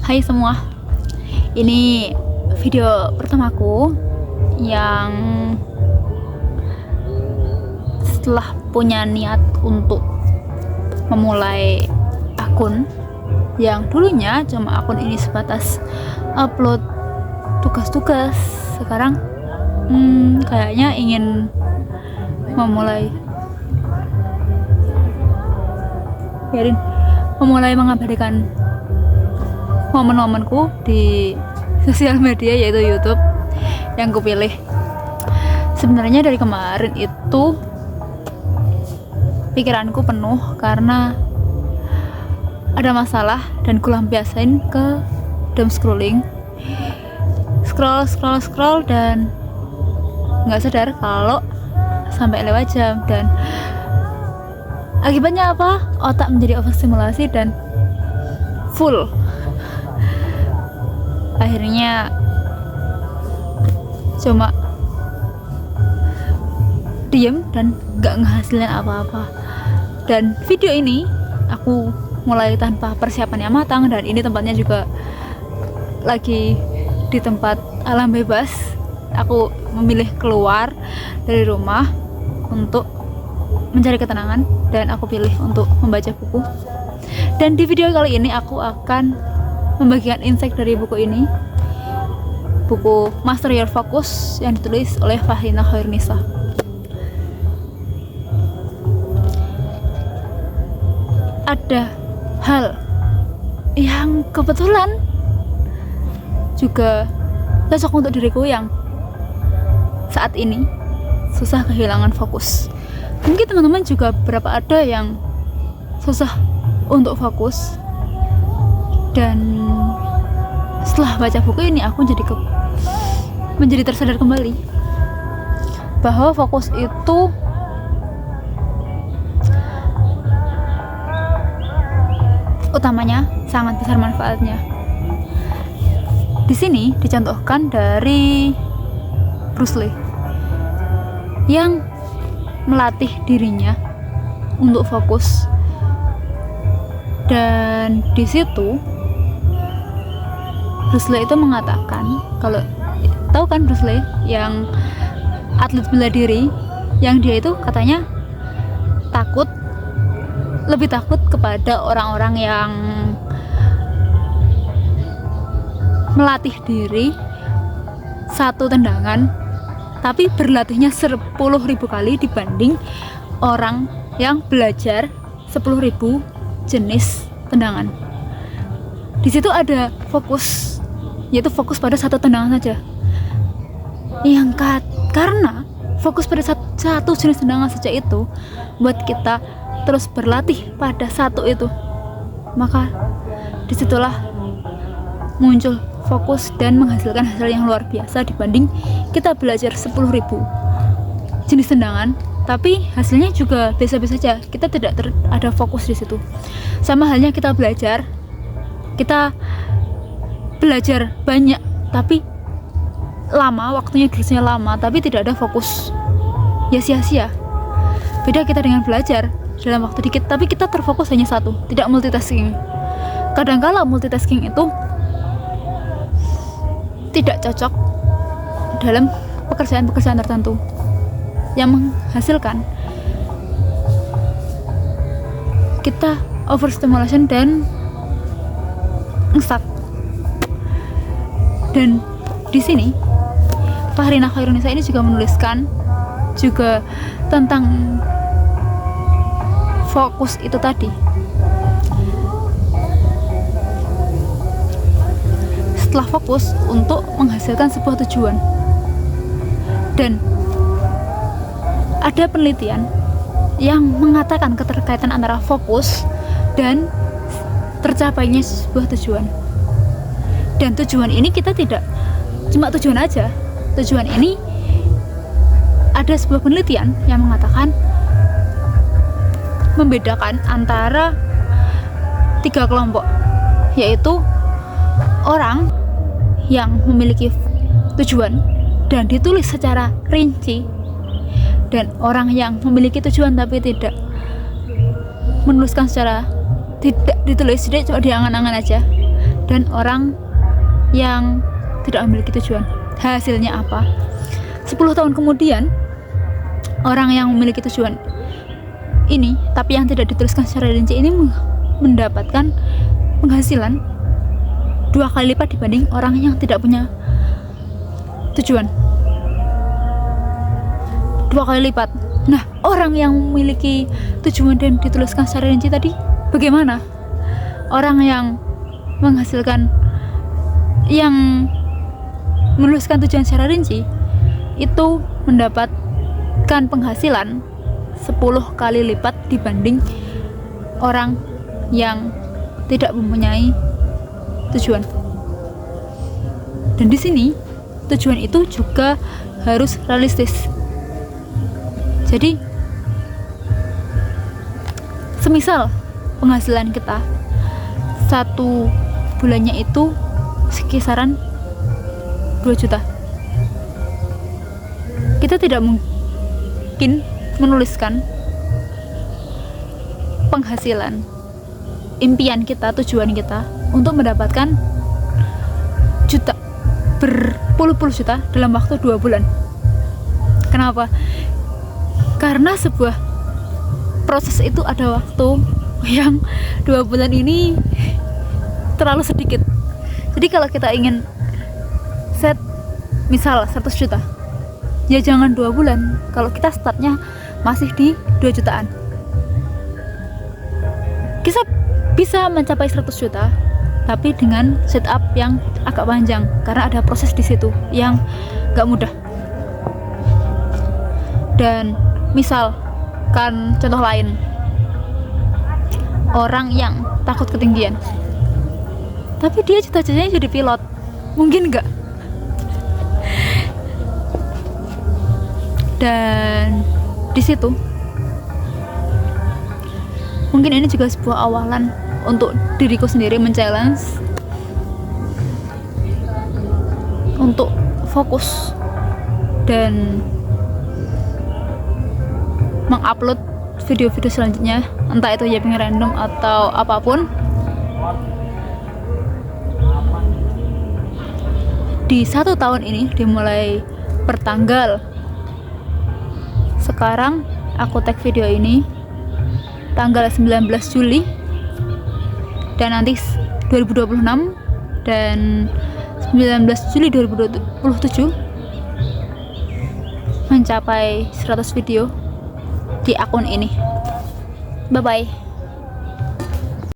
Hai semua, ini video pertamaku yang setelah punya niat untuk memulai akun yang dulunya cuma akun ini sebatas upload tugas-tugas. Sekarang kayaknya ingin memulai mengabadikan momen-momenku di sosial media, yaitu YouTube yang kupilih. Sebenarnya dari kemarin itu pikiranku penuh karena ada masalah dan kulampiasin ke doom scrolling, scroll dan nggak sadar kalau sampai lewat jam, dan akibatnya apa? Otak menjadi overstimulasi dan full. Akhirnya cuma diem dan gak ngehasilin apa-apa. Dan video ini aku mulai tanpa persiapan yang matang, dan ini tempatnya juga lagi di tempat alam bebas. Aku memilih keluar dari rumah untuk mencari ketenangan, dan aku pilih untuk membaca buku. Dan di video kali ini aku akan membagikan insight dari buku ini, buku Master Your Focus yang ditulis oleh Fahrina Khairunisa. Ada hal yang kebetulan juga cocok untuk diriku yang saat ini susah kehilangan fokus. Mungkin teman-teman juga beberapa ada yang susah untuk fokus. Dan setelah baca buku ini aku menjadi tersadar kembali bahwa fokus itu utamanya sangat besar manfaatnya. Di sini dicontohkan dari Bruce Lee yang melatih dirinya untuk fokus, dan di situ Bruce Lee itu mengatakan, kalau tahu kan Bruce Lee yang atlet bela diri, yang dia itu katanya lebih takut kepada orang-orang yang melatih diri satu tendangan tapi berlatihnya 10.000 kali dibanding orang yang belajar 10.000 jenis tendangan. Di situ ada fokus, yaitu fokus pada satu tendangan saja. Karena fokus pada satu jenis tendangan saja itu buat kita terus berlatih pada satu itu, maka disitulah muncul fokus dan menghasilkan hasil yang luar biasa dibanding kita belajar 10.000 jenis tendangan tapi hasilnya juga biasa-biasa saja. Kita tidak ada fokus di situ. Sama halnya kita belajar banyak tapi lama, waktunya durasinya lama tapi tidak ada fokus, ya sia-sia. Beda kita dengan belajar dalam waktu dikit tapi kita terfokus hanya satu, tidak multitasking. Kadangkala multitasking itu tidak cocok dalam pekerjaan-pekerjaan tertentu yang menghasilkan kita overstimulation dan ngesak. Dan di sini Fahrina Khairunisa ini juga menuliskan juga tentang fokus itu tadi. Setelah fokus untuk menghasilkan sebuah tujuan, dan ada penelitian yang mengatakan keterkaitan antara fokus dan tercapainya sebuah tujuan. Dan tujuan ini kita tidak cuma tujuan aja. Tujuan ini ada sebuah penelitian yang mengatakan membedakan antara 3 kelompok, yaitu orang yang memiliki tujuan dan ditulis secara rinci, dan orang yang memiliki tujuan tapi tidak menuliskan secara, tidak ditulis, jadi cuma diangan-angan aja. dan orang yang tidak memiliki tujuan. Hasilnya apa? 10 tahun kemudian, orang yang memiliki tujuan ini tapi yang tidak dituliskan secara rinci ini mendapatkan penghasilan 2 kali lipat dibanding orang yang tidak punya tujuan. 2 kali lipat. Nah, orang yang memiliki tujuan dan dituliskan secara rinci tadi bagaimana? Orang yang menghasilkan, yang menuliskan tujuan secara rinci itu mendapatkan penghasilan 10 kali lipat dibanding orang yang tidak mempunyai tujuan. Dan di sini tujuan itu juga harus realistis. Jadi semisal penghasilan kita 1 bulannya itu sekisaran 2 juta, kita tidak mungkin menuliskan penghasilan impian kita, tujuan kita untuk mendapatkan juta, berpuluh-puluh juta dalam waktu 2 bulan. Kenapa? Karena sebuah proses itu ada waktu yang 2 bulan ini terlalu sedikit. Jadi kalau kita ingin set misal 100 juta, ya jangan 2 bulan kalau kita startnya masih di 2 jutaan. Kita bisa mencapai 100 juta tapi dengan setup yang agak panjang karena ada proses di situ yang gak mudah. Dan misalkan contoh lain, orang yang takut ketinggian tapi dia cita-citanya jadi pilot, mungkin gak? Dan di situ mungkin ini juga sebuah awalan untuk diriku sendiri men-challenge untuk fokus dan mengupload video-video selanjutnya, entah itu yapping random atau apapun, di 1 tahun ini dimulai pertanggal sekarang. Aku tag video ini tanggal 19 Juli dan nanti 2026 dan 19 Juli 2027 mencapai 100 video di akun ini. Bye bye.